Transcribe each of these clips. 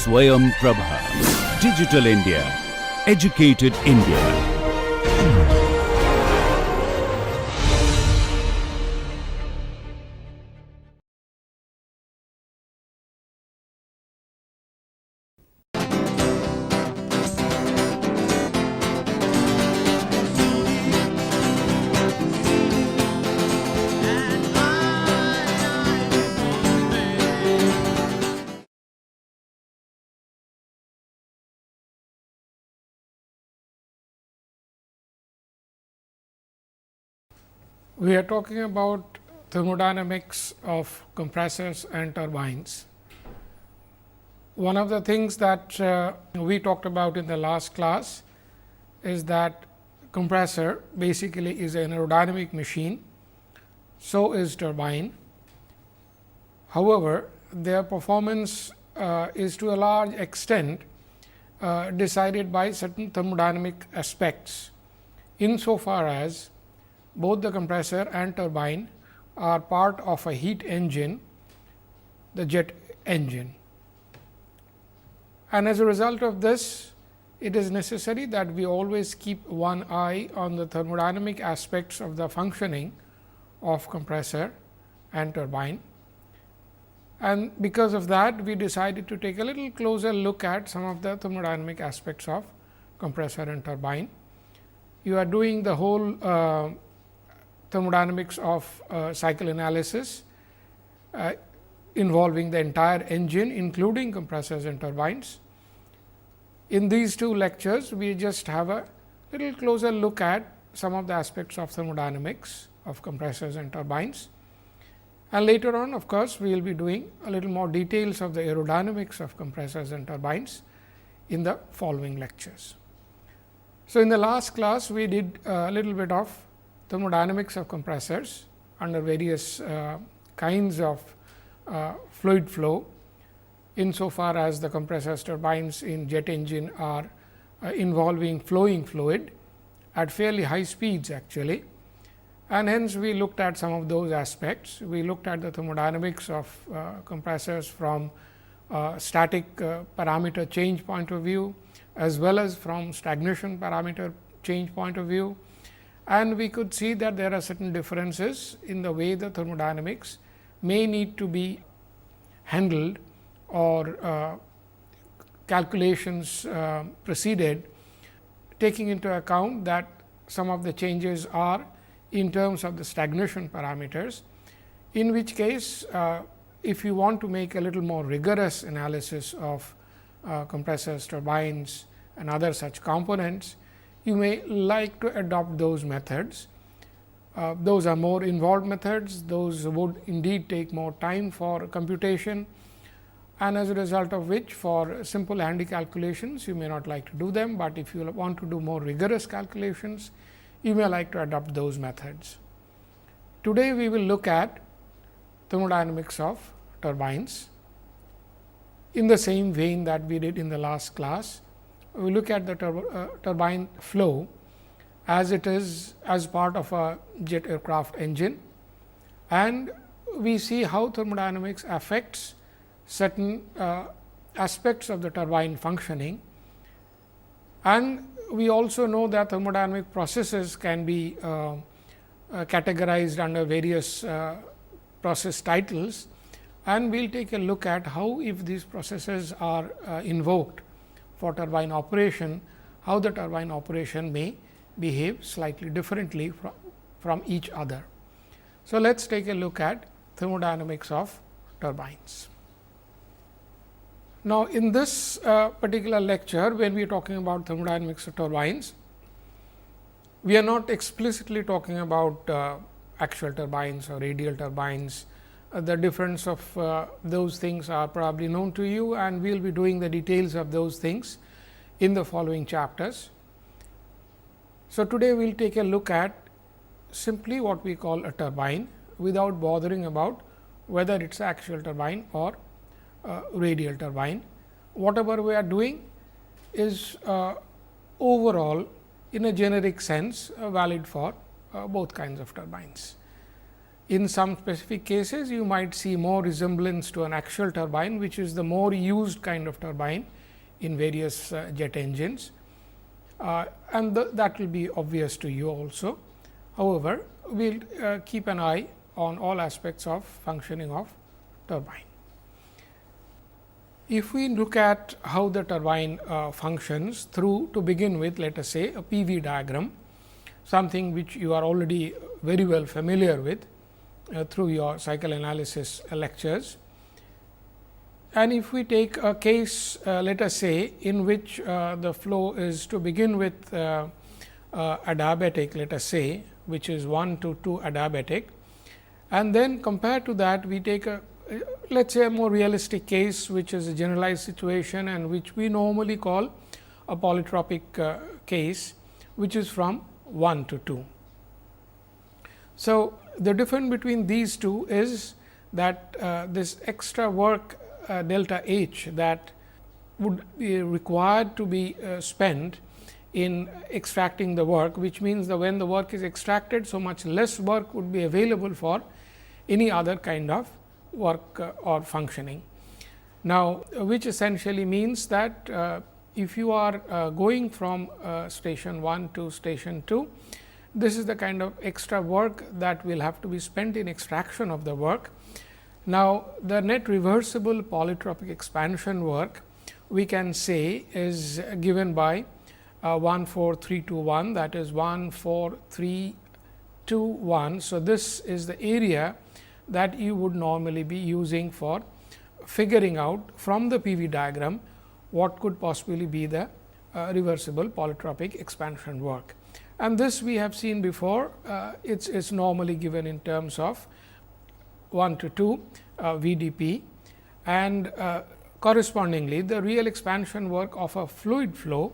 Swayam Prabha. Digital India. Educated India. We are talking about thermodynamics of compressors and turbines. One of the things that we talked about in the last class is that compressor basically is an aerodynamic machine, so is turbine. However, their performance is to a large extent decided by certain thermodynamic aspects, insofar as both the compressor and turbine are part of a heat engine, the jet engine. And as a result of this, it is necessary that we always keep one eye on the thermodynamic aspects of the functioning of compressor and turbine. And because of that, we decided to take a little closer look at some of the thermodynamic aspects of compressor and turbine. You are doing the whole thermodynamics of cycle analysis involving the entire engine, including compressors and turbines. In these two lectures, we just have a little closer look at some of the aspects of thermodynamics of compressors and turbines. And later on, of course, we will be doing a little more details of the aerodynamics of compressors and turbines in the following lectures. So, in the last class, we did a little bit of thermodynamics of compressors under various kinds of fluid flow, insofar as the compressors turbines in jet engine are involving flowing fluid at fairly high speeds actually. And hence, we looked at some of those aspects. We looked at the thermodynamics of compressors from static parameter change point of view, as well as from stagnation parameter change point of view. And we could see that there are certain differences in the way the thermodynamics may need to be handled or calculations proceeded, taking into account that some of the changes are in terms of the stagnation parameters, in which case if you want to make a little more rigorous analysis of compressors, turbines and other such components, you may like to adopt those methods. Those are more involved methods, those would indeed take more time for computation, and as a result of which for simple handy calculations you may not like to do them, but if you want to do more rigorous calculations, you may like to adopt those methods. Today, we will look at thermodynamics of turbines in the same vein that we did in the last class. We look at the turbine flow as it is as part of a jet aircraft engine, and we see how thermodynamics affects certain aspects of the turbine functioning. And we also know that thermodynamic processes can be categorized under various process titles, and we will take a look at how, if these processes are invoked for turbine operation, how the turbine operation may behave slightly differently from each other. So, let us take a look at thermodynamics of turbines. Now, in this particular lecture, when we are talking about thermodynamics of turbines, we are not explicitly talking about axial turbines or radial turbines. The difference of those things are probably known to you, and we will be doing the details of those things in the following chapters. So, today we will take a look at simply what we call a turbine, without bothering about whether it is axial turbine or radial turbine. Whatever we are doing is overall in a generic sense valid for both kinds of turbines. In some specific cases, you might see more resemblance to an axial turbine, which is the more used kind of turbine in various jet engines, and that will be obvious to you also. However, we will keep an eye on all aspects of functioning of turbine. If we look at how the turbine functions through, to begin with, let us say a PV diagram, something which you are already very well familiar with through your cycle analysis lectures. And if we take a case, let us say, in which the flow is to begin with adiabatic, let us say, which is 1 to 2 adiabatic, and then compared to that we take a, let us say, a more realistic case, which is a generalized situation and which we normally call a polytropic case, which is from 1 to 2. So, the difference between these two is that this extra work delta H that would be required to be spent in extracting the work, which means that when the work is extracted, so much less work would be available for any other kind of work or functioning. Now, which essentially means that if you are going from station 1 to station 2, this is the kind of extra work that will have to be spent in extraction of the work. Now, the net reversible polytropic expansion work we can say is given by 14321, that is 14321. So, this is the area that you would normally be using for figuring out from the PV diagram what could possibly be the reversible polytropic expansion work. And this we have seen before, it is normally given in terms of 1 to 2 VdP, and correspondingly the real expansion work of a fluid flow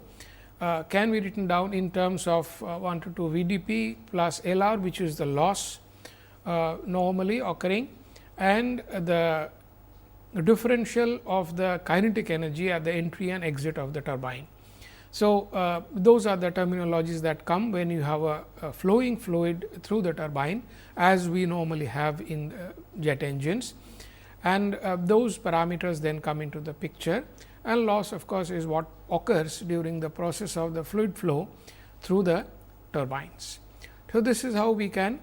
can be written down in terms of 1 to 2 VdP plus Lr, which is the loss normally occurring, and the differential of the kinetic energy at the entry and exit of the turbine. So, those are the terminologies that come when you have a flowing fluid through the turbine, as we normally have in jet engines, and those parameters then come into the picture, and loss of course, is what occurs during the process of the fluid flow through the turbines. So, this is how we can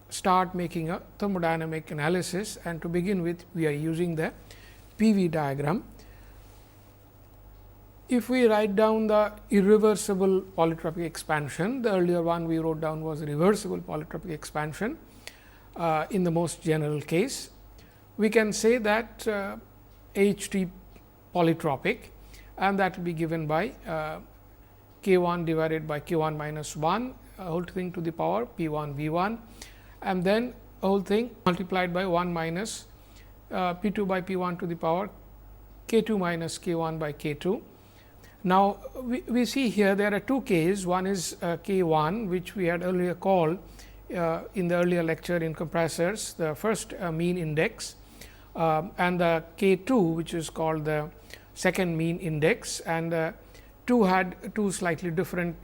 start making a thermodynamic analysis, and to begin with we are using the PV diagram. If we write down the irreversible polytropic expansion, the earlier one we wrote down was reversible polytropic expansion in the most general case, we can say that H T polytropic, and that will be given by K 1 divided by K 1 minus 1 whole thing to the power P 1 V 1, and then whole thing multiplied by 1 minus P 2 by P 1 to the power K 2 minus K 1 by K 2. Now, we see here there are two K's, one is K 1, which we had earlier called in the earlier lecture in compressors, the first mean index, and the K 2, which is called the second mean index, and 2 had two slightly different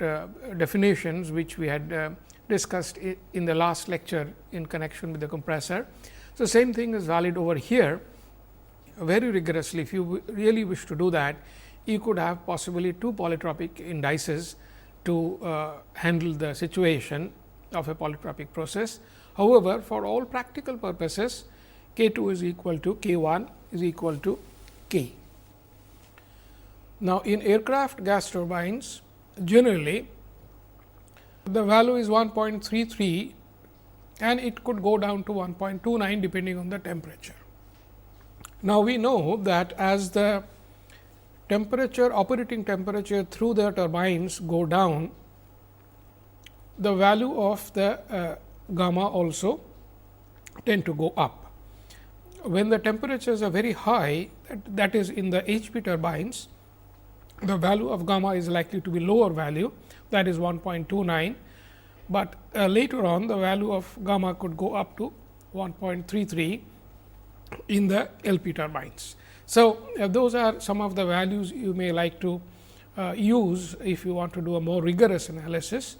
definitions, which we had discussed in the last lecture in connection with the compressor. So, same thing is valid over here very rigorously. If you really wish to do that, you could have possibly 2 polytropic indices to handle the situation of a polytropic process. However, for all practical purposes, K 2 is equal to K 1 is equal to K. Now, in aircraft gas turbines, generally the value is 1.33 and it could go down to 1.29 depending on the temperature. Now, we know that as the temperature, operating temperature through the turbines go down, the value of the gamma also tend to go up. When the temperatures are very high, that is in the HP turbines, the value of gamma is likely to be lower value, that is 1.29, but later on the value of gamma could go up to 1.33 in the LP turbines. So, those are some of the values you may like to use if you want to do a more rigorous analysis,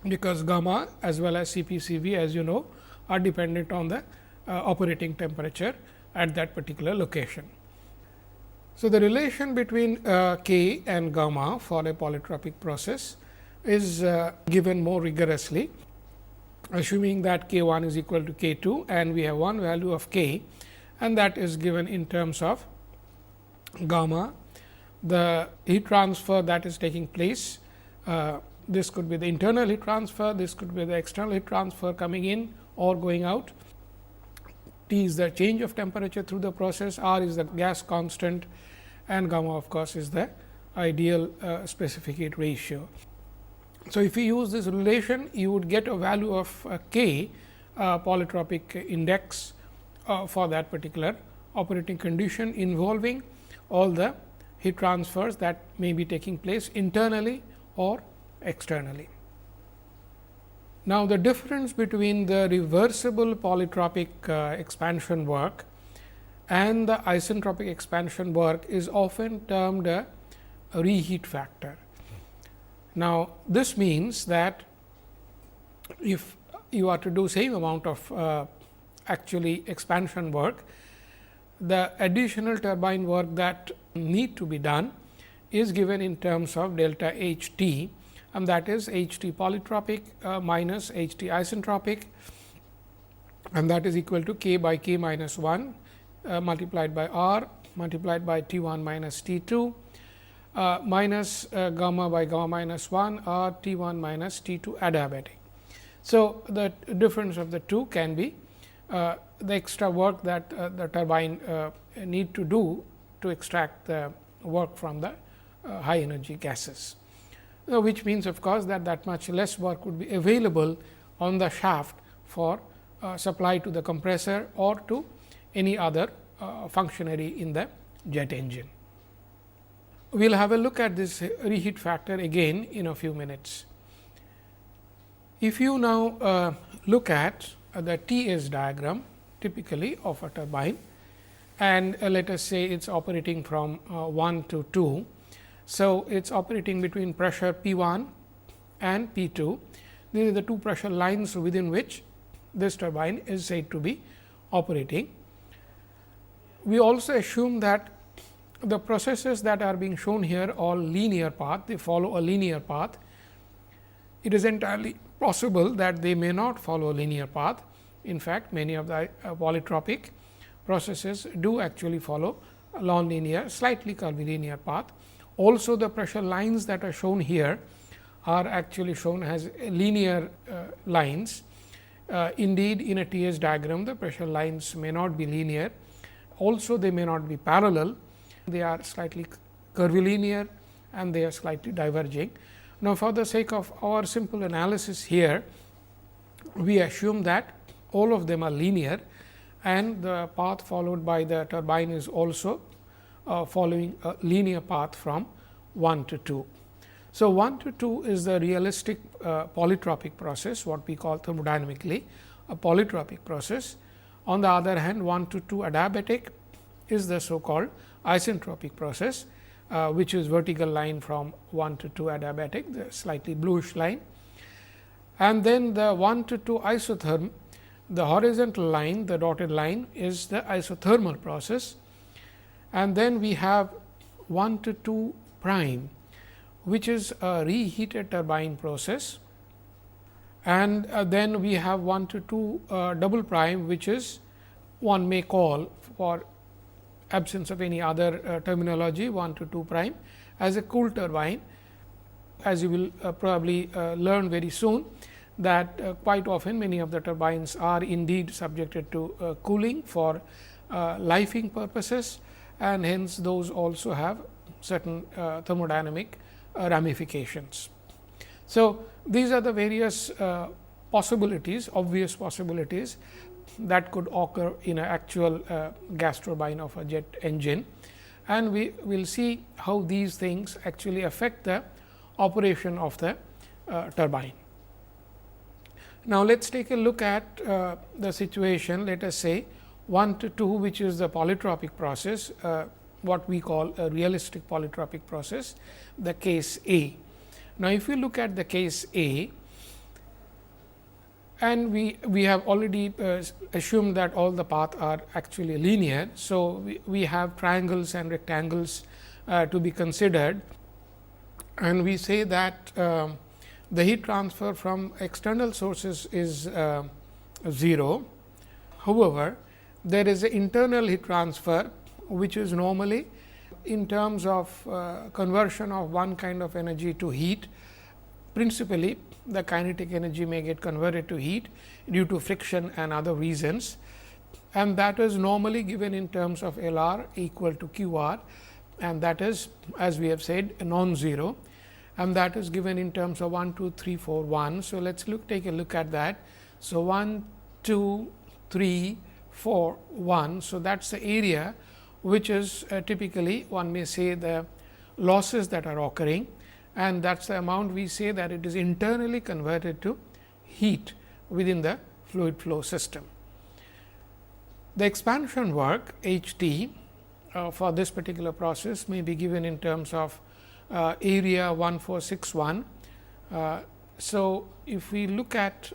because gamma as well as CPCV, as you know, are dependent on the operating temperature at that particular location. So, the relation between K and gamma for a polytropic process is given more rigorously, assuming that K 1 is equal to K 2 and we have one value of K, and that is given in terms of gamma, the heat transfer that is taking place. This could be the internal heat transfer, this could be the external heat transfer coming in or going out. T is the change of temperature through the process, R is the gas constant, and gamma of course, is the ideal specific heat ratio. So, if you use this relation, you would get a value of K polytropic index for that particular operating condition involving all the heat transfers that may be taking place internally or externally. Now, the difference between the reversible polytropic expansion work and the isentropic expansion work is often termed a reheat factor. Now, this means that if you are to do same amount of actually expansion work, the additional turbine work that need to be done is given in terms of delta H t, and that is H t polytropic minus H t isentropic, and that is equal to K by K minus 1 multiplied by R multiplied by T 1 minus T 2 minus gamma by gamma minus 1 or T 1 minus T 2 adiabatic. So, the difference of the two can be the extra work that the turbine need to do to extract the work from the high energy gases, which means of course, that much less work would be available on the shaft for supply to the compressor or to any other functionary in the jet engine. We will have a look at this reheat factor again in a few minutes. If you now look at the T S diagram typically of a turbine, and let us say it is operating from 1 to 2. So, it is operating between pressure P 1 and P 2. These are the two pressure lines within which this turbine is said to be operating. We also assume that the processes that are being shown here all linear path, they follow a linear path. It is entirely possible that they may not follow a linear path. In fact, many of the polytropic processes do actually follow a non-linear, slightly curvilinear path. Also, the pressure lines that are shown here are actually shown as linear lines. Indeed, in a T S diagram, the pressure lines may not be linear. Also, they may not be parallel. They are slightly curvilinear and they are slightly diverging. Now, for the sake of our simple analysis here, we assume that all of them are linear and the path followed by the turbine is also following a linear path from 1 to 2. So, 1 to 2 is the realistic polytropic process, what we call thermodynamically a polytropic process. On the other hand, 1 to 2 adiabatic is the so called isentropic process, which is vertical line from 1 to 2 adiabatic, the slightly bluish line. And then the 1 to 2 isotherm, the horizontal line, the dotted line is the isothermal process. And then we have 1 to 2 prime, which is a reheated turbine process. And then we have 1 to 2 double prime, which is one may call, for absence of any other terminology, 1 to 2 prime as a cool turbine. As you will probably learn very soon, that quite often many of the turbines are indeed subjected to cooling for lifing purposes, and hence those also have certain thermodynamic ramifications. So, these are the various possibilities, obvious possibilities that could occur in an actual gas turbine of a jet engine, and we will see how these things actually affect the operation of the turbine. Now, let us take a look at the situation, let us say 1 to 2, which is the polytropic process, what we call a realistic polytropic process, the case A. Now, if you look at the case A, and we have already assumed that all the paths are actually linear. So, we have triangles and rectangles to be considered, and we say that the heat transfer from external sources is 0. However, there is an internal heat transfer, which is normally in terms of conversion of one kind of energy to heat. Principally, the kinetic energy may get converted to heat due to friction and other reasons, and that is normally given in terms of L r equal to Q r, and that is, as we have said, non-zero, and that is given in terms of 1, 2, 3, 4, 1. So, let us take a look at that. So, 1, 2, 3, 4, 1. So, that is the area which is typically, one may say, the losses that are occurring, and that is the amount we say that it is internally converted to heat within the fluid flow system. The expansion work H T for this particular process may be given in terms of area 1461. So, if we look at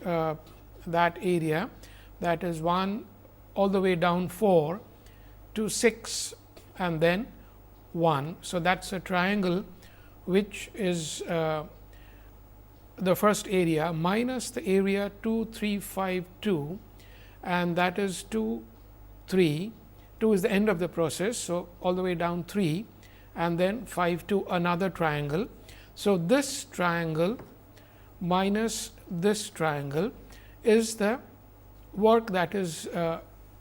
that area, that is 1 all the way down 4 to 6 and then 1. So, that is a triangle which is the first area minus the area 2, 3, 5, 2, and that is 2, 3. 2 is the end of the process. So, all the way down 3 and then 5 to another triangle. So, this triangle minus this triangle is the work that is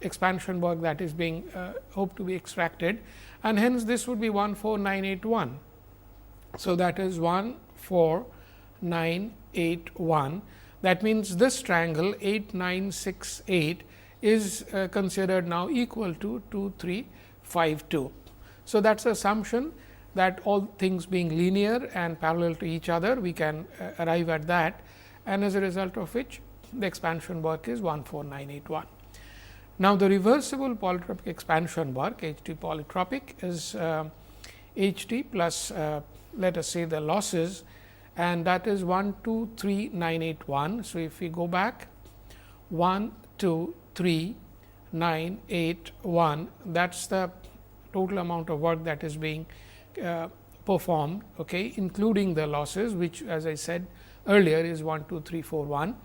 expansion work that is being hoped to be extracted, and hence this would be 14981. So, that is 14981. That means, this triangle 8968 is considered now equal to 2352. So, that is the assumption that all things being linear and parallel to each other, we can arrive at that, and as a result of which the expansion work is 14981. Now, the reversible polytropic expansion work H T polytropic is H T plus let us say the losses, and that is 123981. So, if we go back 123981, that is the total amount of work that is being performed, including the losses, which, as I said earlier, is 12341,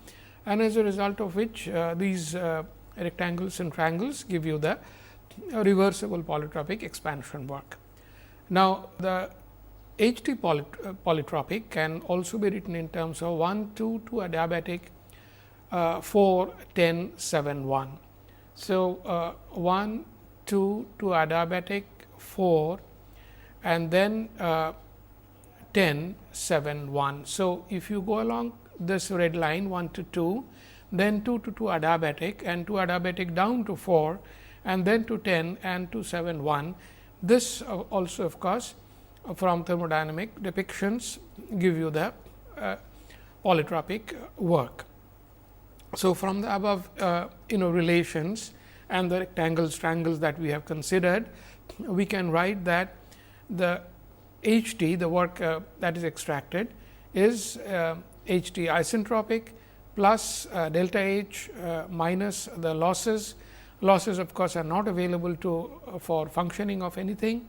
and as a result of which these rectangles and triangles give you the reversible polytropic expansion work. Now, the H T polytropic can also be written in terms of 1, 2 to adiabatic 4, 10, 7, 1. So, 1, 2 to adiabatic 4 and then 10, 7, 1. So, if you go along this red line 1 to 2, then 2 to 2 adiabatic and 2 adiabatic down to 4 and then to 10 and to 7, 1. This also, of course, from thermodynamic depictions give you the polytropic work. So, from the above relations and the rectangles, triangles that we have considered, we can write that the H T, the work that is extracted, is H T isentropic plus delta H minus the losses. Losses, of course, are not available for functioning of anything,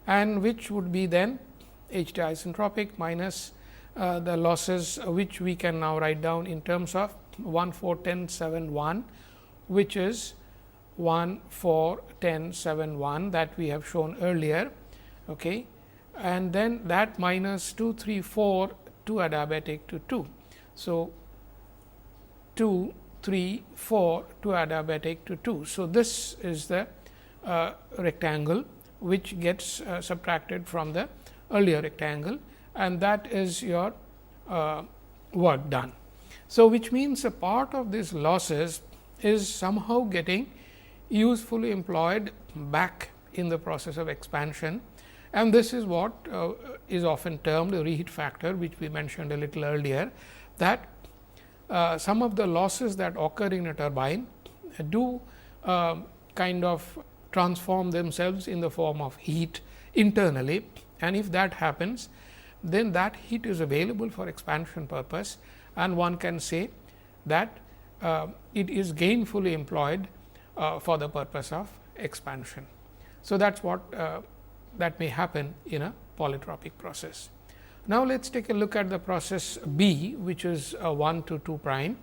and which would be then H T isentropic minus the losses, which we can now write down in terms of 1, 4, 10, 7, 1, which is 1, 4, 10, 7, 1 that we have shown earlier. And then that minus 2, 3, 4 to adiabatic to 2. So, 2, 3, 4 to adiabatic to 2. So, this is the rectangle which gets subtracted from the earlier rectangle, and that is your work done. So, which means a part of these losses is somehow getting usefully employed back in the process of expansion, and this is what is often termed the reheat factor, which we mentioned a little earlier, that some of the losses that occur in a turbine do kind of transform themselves in the form of heat internally, and if that happens, then that heat is available for expansion purpose, and one can say that it is gainfully employed for the purpose of expansion. So, that is what that may happen in a polytropic process. Now, let us take a look at the process B, which is 1 to 2 prime.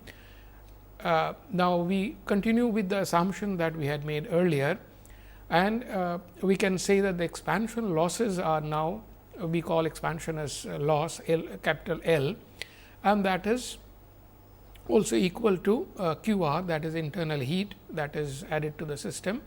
Now, we continue with the assumption that we had made earlier, and we can say that the expansion losses are now, we call expansion as loss L, capital L, and that is also equal to Q r, that is internal heat that is added to the system,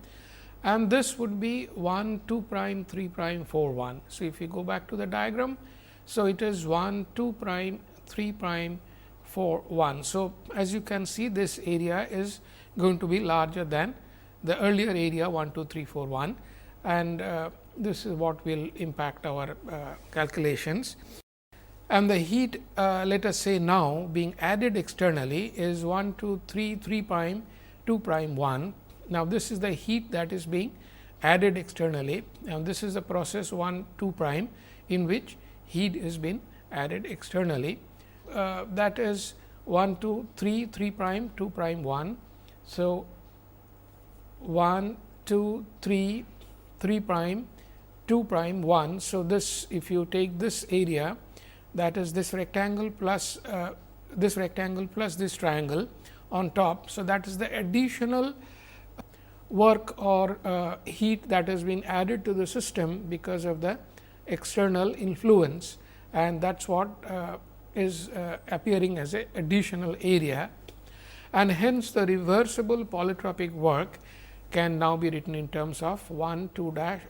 and this would be 1, 2 prime, 3 prime, 4, 1. So, if we go back to the diagram, so it is 1, 2 prime, 3 prime, 4, 1. So, as you can see, this area is going to be larger than the earlier area 1, 2, 3, 4, 1, and this is what will impact our calculations. And the heat, let us say now being added externally is 1, 2, 3, 3 prime, 2 prime, 1. Now, this is the heat that is being added externally, and this is the process 1, 2 prime, in which heat is being added externally. That is 1, 2, 3, 3 prime, 2 prime, 1. So, 1, 2, 3, 3 prime, 2 prime, 1. So, this, if you take this area, that is this rectangle plus this triangle on top. So, that is the additional work or heat that has been added to the system because of the external influence, and that is what is appearing as a additional area, and hence the reversible polytropic work can now be written in terms of 1, 2 dash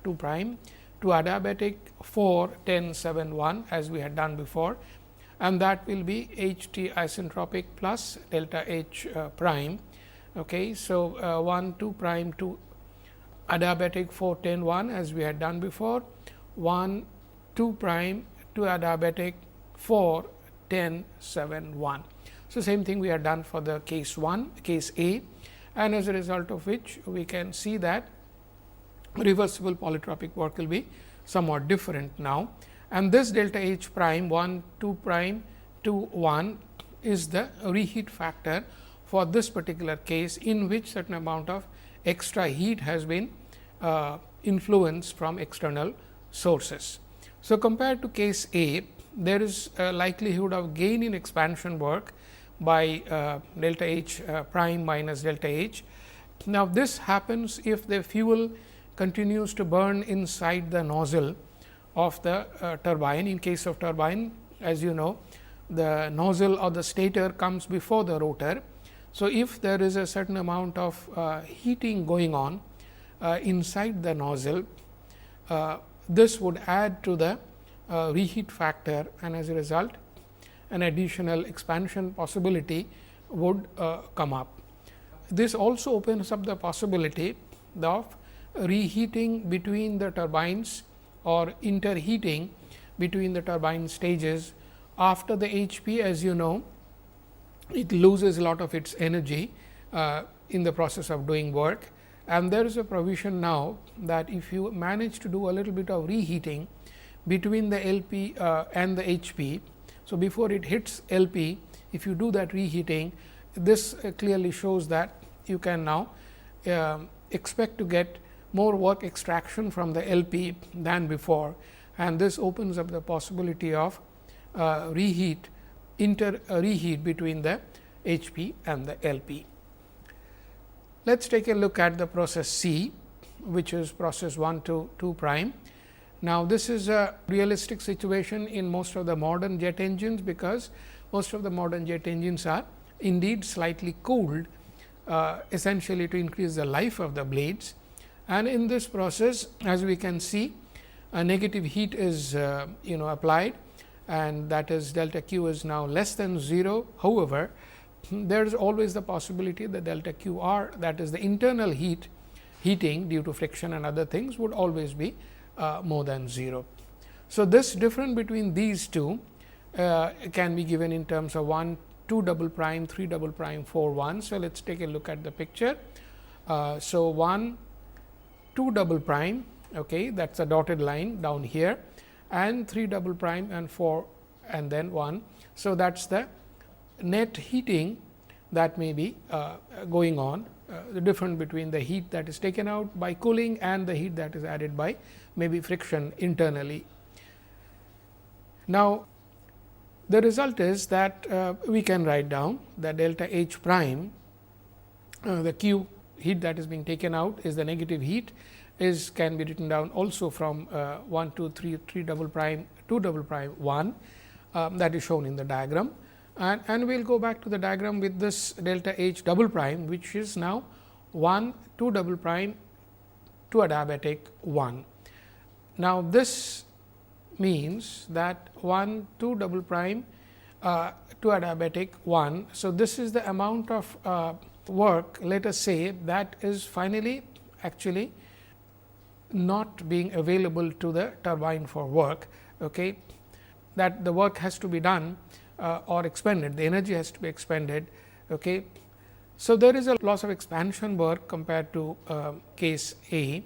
2 prime, 2 adiabatic, 4, 10, 7, 1 as we had done before, and that will be H T isentropic plus delta H prime. Okay. So, 1, 2 prime, 2 adiabatic, 4, 10, 1 as we had done before, 1, 2 prime, 2 adiabatic, 4, 10, 7, 1. So, same thing we had done for the case 1, case A, and as a result of which we can see that reversible polytropic work will be somewhat different now, and this delta H prime 1, 2 prime, 2, 1 is the reheat factor for this particular case, in which certain amount of extra heat has been influenced from external sources. So, compared to case A, there is a likelihood of gain in expansion work by delta H prime minus delta H. Now, this happens if the fuel continues to burn inside the nozzle of the turbine. In case of turbine, as you know, the nozzle or the stator comes before the rotor. So, if there is a certain amount of heating going on inside the nozzle, this would add to the reheat factor, and as a result an additional expansion possibility would come up. This also opens up the possibility of reheating between the turbines or interheating between the turbine stages. After the HP, as you know, it loses a lot of its energy in the process of doing work, and there is a provision now that if you manage to do a little bit of reheating between the LP and the HP. So, before it hits LP, if you do that reheating, this clearly shows that you can now expect to get more work extraction from the LP than before, and this opens up the possibility of reheat between the HP and the LP. Let us take a look at the process C, which is process 1 to 2 prime. Now, this is a realistic situation in most of the modern jet engines, because most of the modern jet engines are indeed slightly cooled essentially to increase the life of the blades. And in this process, as we can see, a negative heat is applied, and that is delta Q is now less than 0. However, there is always the possibility that delta Q r, that is the internal heating due to friction and other things, would always be more than 0. So, this difference between these two can be given in terms of 1, 2 double prime, 3 double prime, 4, 1. So, let us take a look at the picture. So, 1, 2 double prime, okay, that is a dotted line down here, and 3 double prime and 4 and then 1. So, that is the net heating that may be going on, the difference between the heat that is taken out by cooling and the heat that is added by maybe friction internally. Now, the result is that we can write down that delta H prime, the Q heat that is being taken out is the negative heat, is can be written down also from 1, 2, 3, 3 double prime, 2 double prime 1, that is shown in the diagram. And we will go back to the diagram with this delta H double prime, which is now 1, 2 double prime, 2 adiabatic 1. Now, this means that 1, 2 double prime, 2 adiabatic 1. So, this is the amount of work, let us say, that is finally actually not being available to the turbine for work, okay, that the work has to be done or expended, the energy has to be expended. Okay. So, there is a loss of expansion work compared to case A,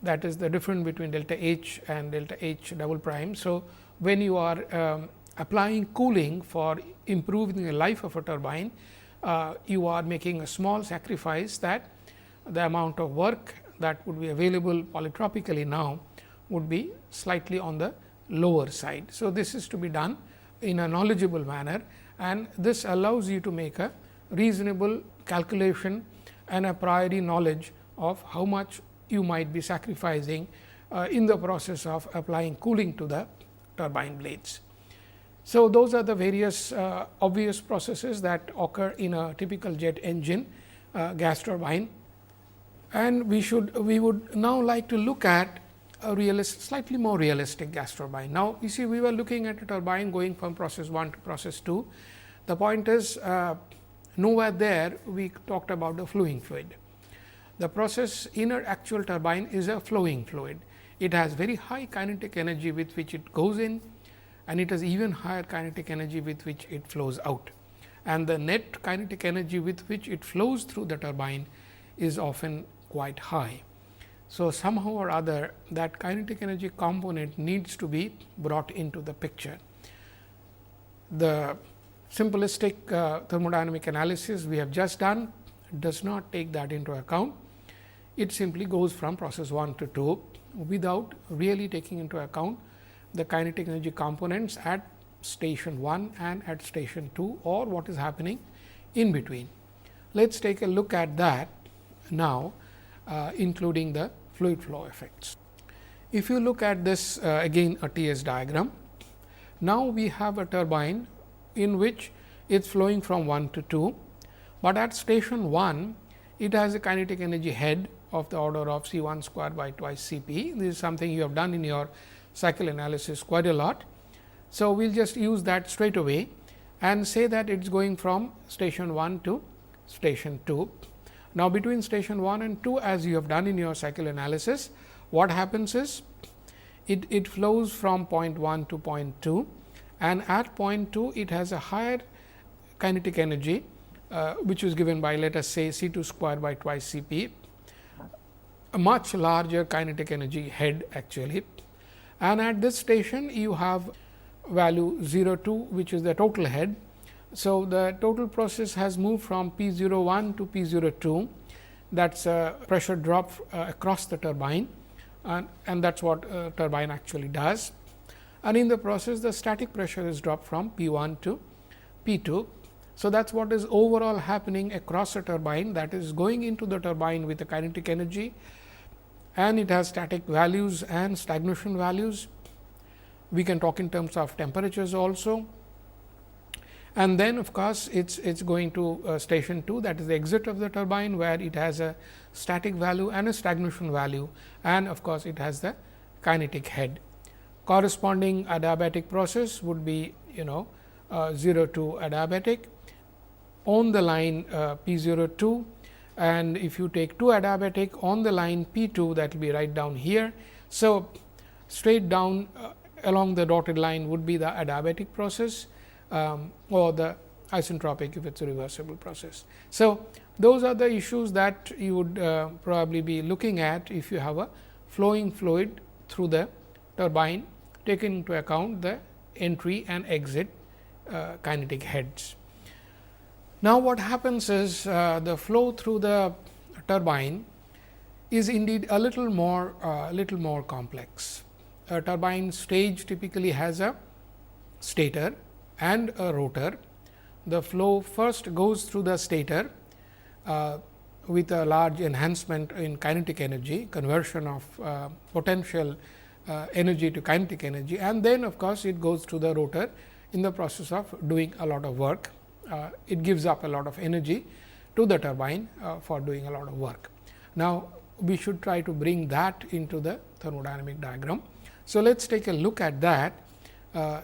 that is the difference between delta H and delta H double prime. So, when you are applying cooling for improving the life of a turbine, you are making a small sacrifice that the amount of work that would be available polytropically now would be slightly on the lower side. So, this is to be done in a knowledgeable manner, and this allows you to make a reasonable calculation and a priori knowledge of how much you might be sacrificing in the process of applying cooling to the turbine blades. So, those are the various obvious processes that occur in a typical jet engine gas turbine, and we would now like to look at a slightly more realistic gas turbine. Now, you see, we were looking at a turbine going from process 1 to process 2. The point is, nowhere there we talked about the flowing fluid. The process in an actual turbine is a flowing fluid. It has very high kinetic energy with which it goes in, and it has even higher kinetic energy with which it flows out. And the net kinetic energy with which it flows through the turbine is often quite high. So, somehow or other that kinetic energy component needs to be brought into the picture. The simplistic thermodynamic analysis we have just done does not take that into account. It simply goes from process 1 to 2 without really taking into account the kinetic energy components at station 1 and at station 2, or what is happening in between. Let us take a look at that now, including the fluid flow effects. If you look at this again a TS diagram, now we have a turbine in which it is flowing from 1 to 2, but at station 1 it has a kinetic energy head of the order of C 1 square by twice C p. This is something you have done in your cycle analysis quite a lot. So, we will just use that straight away and say that it is going from station 1 to station 2. Now, between station 1 and 2, as you have done in your cycle analysis, what happens is it flows from point 1 to point 2, and at point 2 it has a higher kinetic energy, which is given by, let us say, C 2 square by twice C p, a much larger kinetic energy head actually. And at this station you have value 0.2, which is the total head. So, the total process has moved from P 01 to P 02, that is a pressure drop across the turbine, and that is what turbine actually does. And in the process the static pressure is dropped from P 1 to P 2. So, that is what is overall happening across a turbine, that is going into the turbine with a kinetic energy, and it has static values and stagnation values. We can talk in terms of temperatures also. And then of course, it is going to station 2, that is the exit of the turbine, where it has a static value and a stagnation value, and of course, it has the kinetic head. Corresponding adiabatic process would be 0 to adiabatic on the line P 02, and if you take 2 adiabatic on the line P 2, that will be right down here. So, straight down along the dotted line would be the adiabatic process, or the isentropic if it is a reversible process. So, those are the issues that you would probably be looking at if you have a flowing fluid through the turbine, taking into account the entry and exit kinetic heads. Now, what happens is the flow through the turbine is indeed a little more complex. A turbine stage typically has a stator and a rotor. The flow first goes through the stator with a large enhancement in kinetic energy, conversion of potential energy to kinetic energy, and then of course, it goes through the rotor in the process of doing a lot of work. It gives up a lot of energy to the turbine for doing a lot of work. Now, we should try to bring that into the thermodynamic diagram. So, let us take a look at that,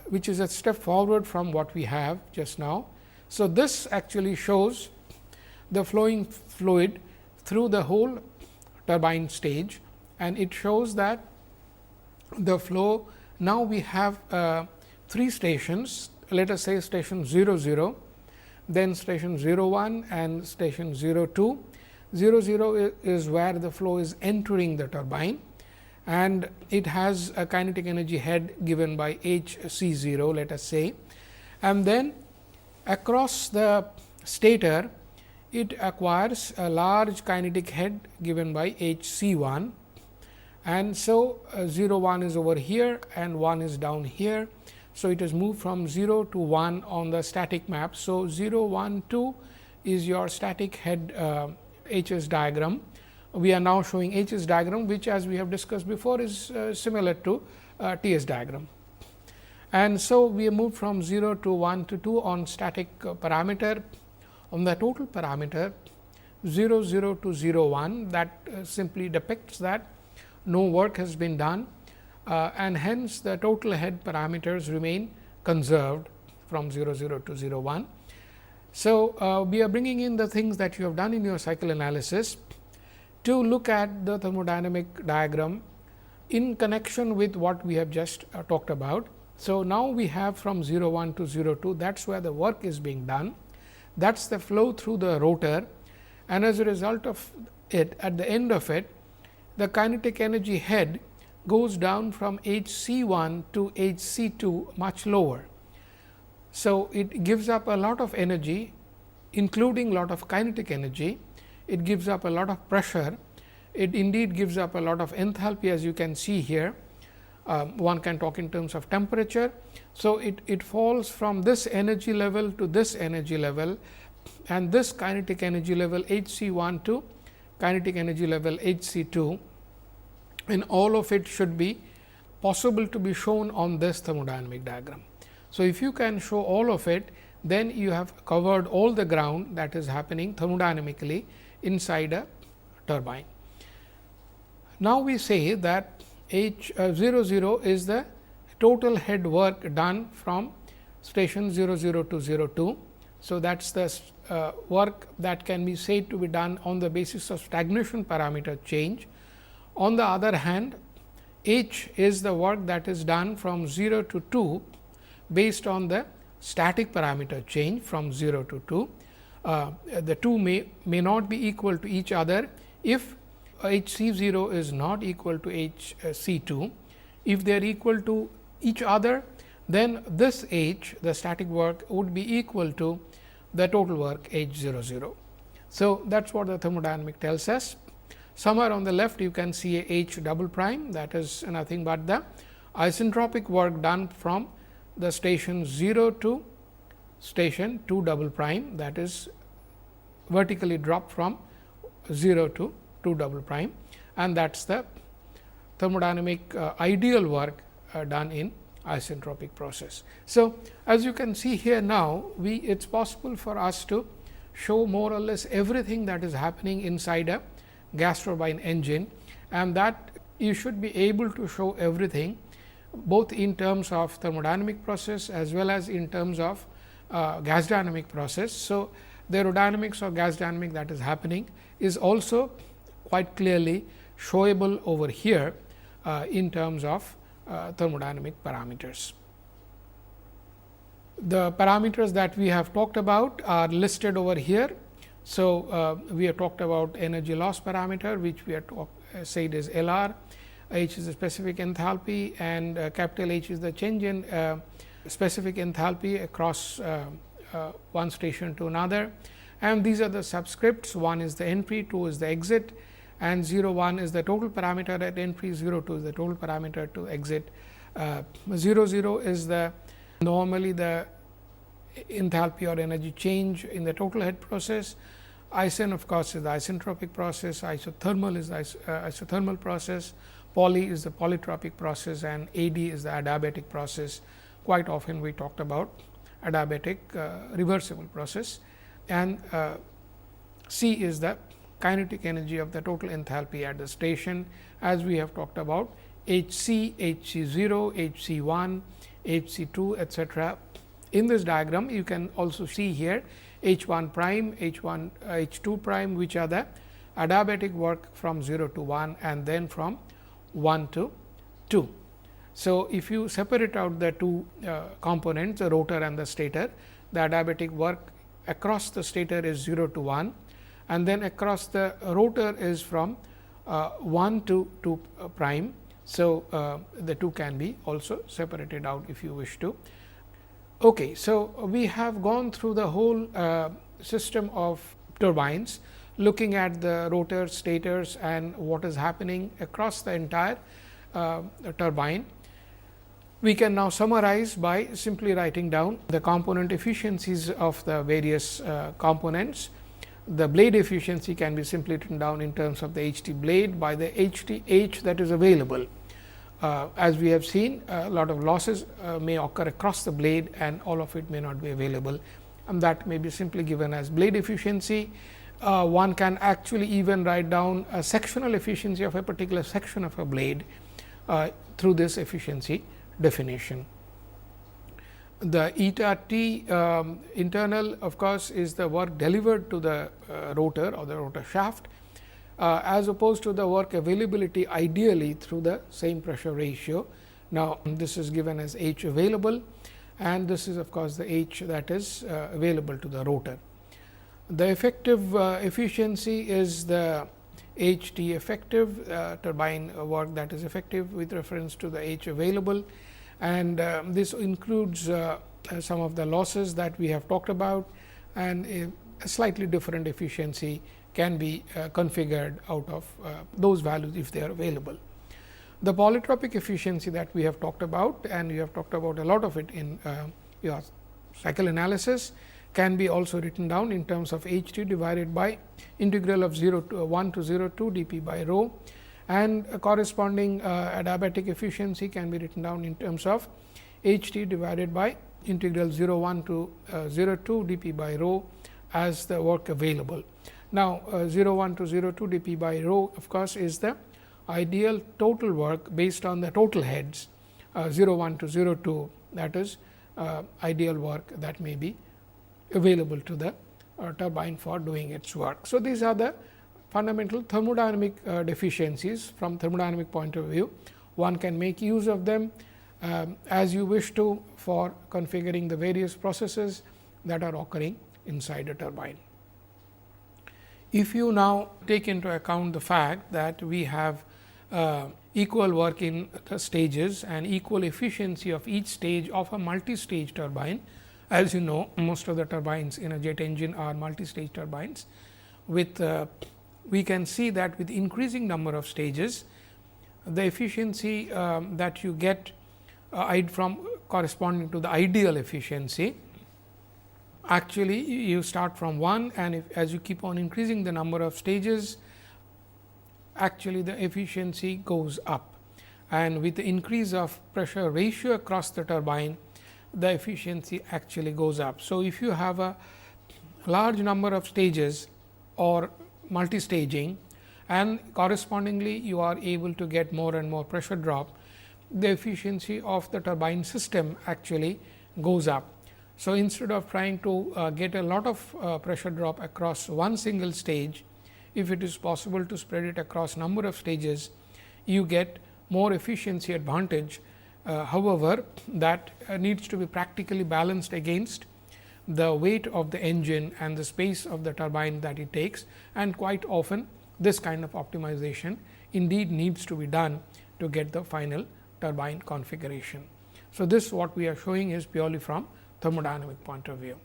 which is a step forward from what we have just now. So, this actually shows the flowing fluid through the whole turbine stage, and it shows that the flow, now we have 3 stations, let us say station 00, then station 01 and station 02. 00 is where the flow is entering the turbine, and it has a kinetic energy head given by h c 0, let us say, and then across the stator it acquires a large kinetic head given by h c 1, and so 01 is over here and 1 is down here. So, it has moved from 0 to 1 on the static map. So, 0 1 2 is your static head Hs diagram. We are now showing Hs diagram, which as we have discussed before is similar to Ts diagram. And so, we have moved from 0 to 1 to 2 on static parameter. On the total parameter 0 0 to 0 1, that simply depicts that no work has been done. And hence, the total head parameters remain conserved from 0 0 to 0 1. So, we are bringing in the things that you have done in your cycle analysis to look at the thermodynamic diagram in connection with what we have just talked about. So, now we have from 0 1 to 0 2, that is where the work is being done, that is the flow through the rotor, and as a result of it, at the end of it, the kinetic energy head goes down from h c 1 to h c 2 much lower. So, it gives up a lot of energy, including lot of kinetic energy. It gives up a lot of pressure. It indeed gives up a lot of enthalpy, as you can see here. One can talk in terms of temperature. So, it falls from this energy level to this energy level, and this kinetic energy level h c 1 to kinetic energy level h c 2, and all of it should be possible to be shown on this thermodynamic diagram. So, if you can show all of it, then you have covered all the ground that is happening thermodynamically inside a turbine. Now, we say that H 00 is the total head work done from station 00 to 02. So, that is the work that can be said to be done on the basis of stagnation parameter change. On the other hand, H is the work that is done from 0 to 2 based on the static parameter change from 0 to 2. The two may not be equal to each other if h c 0 is not equal to h c 2. If they are equal to each other, then this h, the static work, would be equal to the total work h 00. So, that is what the thermodynamic tells us. Somewhere on the left you can see a h double prime, that is nothing but the isentropic work done from the station 0 to station 2 double prime, that is vertically dropped from 0 to 2 double prime, and that is the thermodynamic ideal work done in isentropic process. So, as you can see here now, it is possible for us to show more or less everything that is happening inside a gas turbine engine, and that you should be able to show everything both in terms of thermodynamic process as well as in terms of gas dynamic process. So, the aerodynamics or gas dynamic that is happening is also quite clearly showable over here in terms of thermodynamic parameters. The parameters that we have talked about are listed over here. So, we have talked about energy loss parameter, which we have said is Lr, H is the specific enthalpy, and capital H is the change in specific enthalpy across one station to another, and these are the subscripts. 1 is the entry, 2 is the exit, and 0 1 is the total parameter at entry, 0 2 is the total parameter to exit. 0 0 is the normally the enthalpy or energy change in the total head process. Isen of course, is the isentropic process, isothermal is the isothermal process, poly is the polytropic process, and AD is the adiabatic process. Quite often we talked about adiabatic reversible process, and C is the kinetic energy of the total enthalpy at the station, as we have talked about Hc, Hc0, Hc1, Hc2, etc. In this diagram, you can also see here H1 prime, H1, H2 prime, which are the adiabatic work from 0 to 1 and then from 1 to 2. So, if you separate out the two components, the rotor and the stator, the adiabatic work across the stator is 0 to 1, and then across the rotor is from 1 to 2 prime. So, the two can be also separated out if you wish to. Okay, so, we have gone through the whole system of turbines, looking at the rotors, stators, and what is happening across the entire turbine. We can now summarize by simply writing down the component efficiencies of the various components. The blade efficiency can be simply written down in terms of the HT blade by the HT H that is available. As we have seen, a lot of losses may occur across the blade, and all of it may not be available, and that may be simply given as blade efficiency. One can actually even write down a sectional efficiency of a particular section of a blade through this efficiency definition. The eta T internal of course, is the work delivered to the rotor or the rotor shaft, as opposed to the work availability ideally through the same pressure ratio. Now, this is given as H available, and this is of course, the H that is available to the rotor. The effective efficiency is the H T effective turbine work that is effective with reference to the H available, and this includes some of the losses that we have talked about, and a slightly different efficiency can be configured out of those values if they are available. The polytropic efficiency that we have talked about, and we have talked about a lot of it in your cycle analysis, can be also written down in terms of H T divided by integral of 0 to 1 to 0 to d p by rho, and a corresponding adiabatic efficiency can be written down in terms of H T divided by integral 0 1 to 0 2 d p by rho as the work available. Now, 0 1 to 0 2 d p by rho of course, is the ideal total work based on the total heads 0 1 to 0 2, that is ideal work that may be available to the turbine for doing its work. So, these are the fundamental thermodynamic deficiencies from thermodynamic point of view. One can make use of them as you wish to for configuring the various processes that are occurring inside a turbine. If you now take into account the fact that we have equal work in the stages and equal efficiency of each stage of a multi-stage turbine, as you know, most of the turbines in a jet engine are multi-stage turbines. With we can see that with increasing number of stages, the efficiency that you get from corresponding to the ideal efficiency, actually you start from 1, and as you keep on increasing the number of stages, actually the efficiency goes up, and with the increase of pressure ratio across the turbine, the efficiency actually goes up. So, if you have a large number of stages or multi-staging, and correspondingly you are able to get more and more pressure drop, the efficiency of the turbine system actually goes up. So, instead of trying to get a lot of pressure drop across one single stage, if it is possible to spread it across number of stages, you get more efficiency advantage. However, that needs to be practically balanced against the weight of the engine and the space of the turbine that it takes, and quite often this kind of optimization indeed needs to be done to get the final turbine configuration. So, this what we are showing is purely from thermodynamic point of view.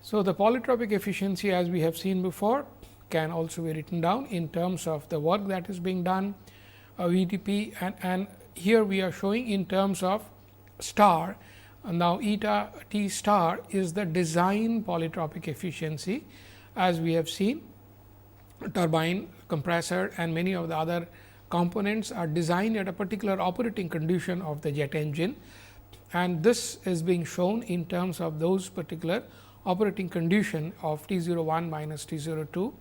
So, the polytropic efficiency, as we have seen before, can also be written down in terms of the work that is being done, VTP, and here we are showing in terms of star. Now, eta T star is the design polytropic efficiency, as we have seen turbine, compressor and many of the other components are designed at a particular operating condition of the jet engine, and this is being shown in terms of those particular operating condition of T 01 minus T 02.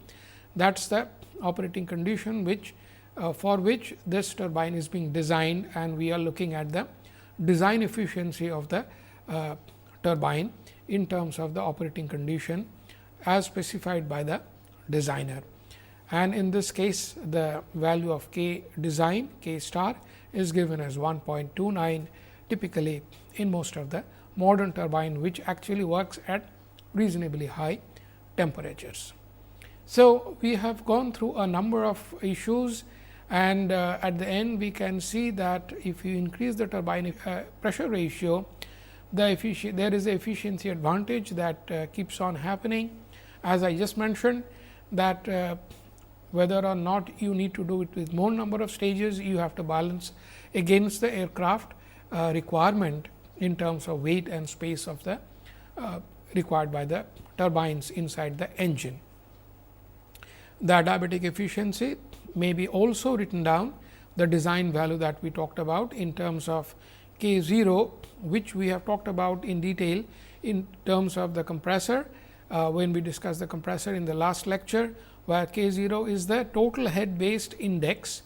That is the operating condition which for which this turbine is being designed, and we are looking at the design efficiency of the turbine in terms of the operating condition as specified by the designer. And in this case, the value of K design, K star, is given as 1.29, typically in most of the modern turbine, which actually works at reasonably high temperatures. So, we have gone through a number of issues, and at the end we can see that if you increase the turbine pressure ratio, there is a efficiency advantage that keeps on happening. As I just mentioned, that whether or not you need to do it with more number of stages, you have to balance against the aircraft requirement in terms of weight and space of the required by the turbines inside the engine. The adiabatic efficiency may be also written down, the design value that we talked about in terms of K 0, which we have talked about in detail in terms of the compressor when we discussed the compressor in the last lecture, where K 0 is the total head based index,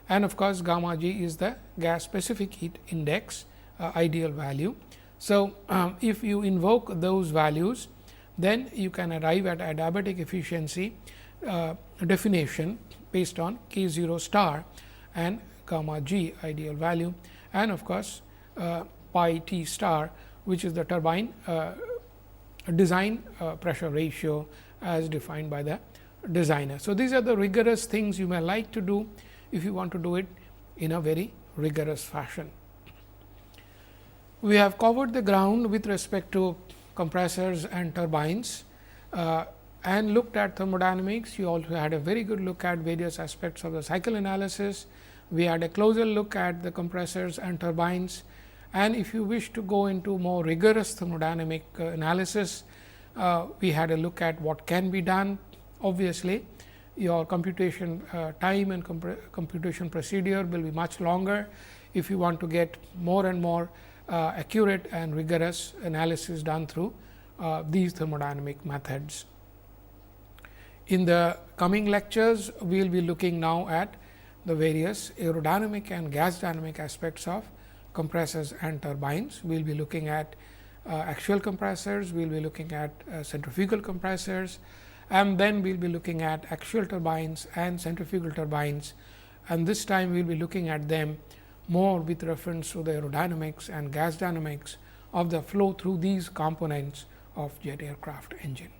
and of course, gamma g is the gas specific heat index ideal value. So, if you invoke those values, then you can arrive at adiabatic efficiency definition based on K 0 star and gamma g ideal value, and of course, pi T star, which is the turbine design pressure ratio as defined by the designer. So, these are the rigorous things you may like to do if you want to do it in a very rigorous fashion. We have covered the ground with respect to compressors and turbines and looked at thermodynamics. You also had a very good look at various aspects of the cycle analysis. We had a closer look at the compressors and turbines, and if you wish to go into more rigorous thermodynamic analysis, we had a look at what can be done. Obviously, your computation time and computation procedure will be much longer if you want to get more and more accurate and rigorous analysis done through these thermodynamic methods. In the coming lectures, we will be looking now at the various aerodynamic and gas dynamic aspects of compressors and turbines. We will be looking at axial compressors, we will be looking at centrifugal compressors, and then we will be looking at axial turbines and centrifugal turbines, and this time we will be looking at them more with reference to the aerodynamics and gas dynamics of the flow through these components of jet aircraft engine.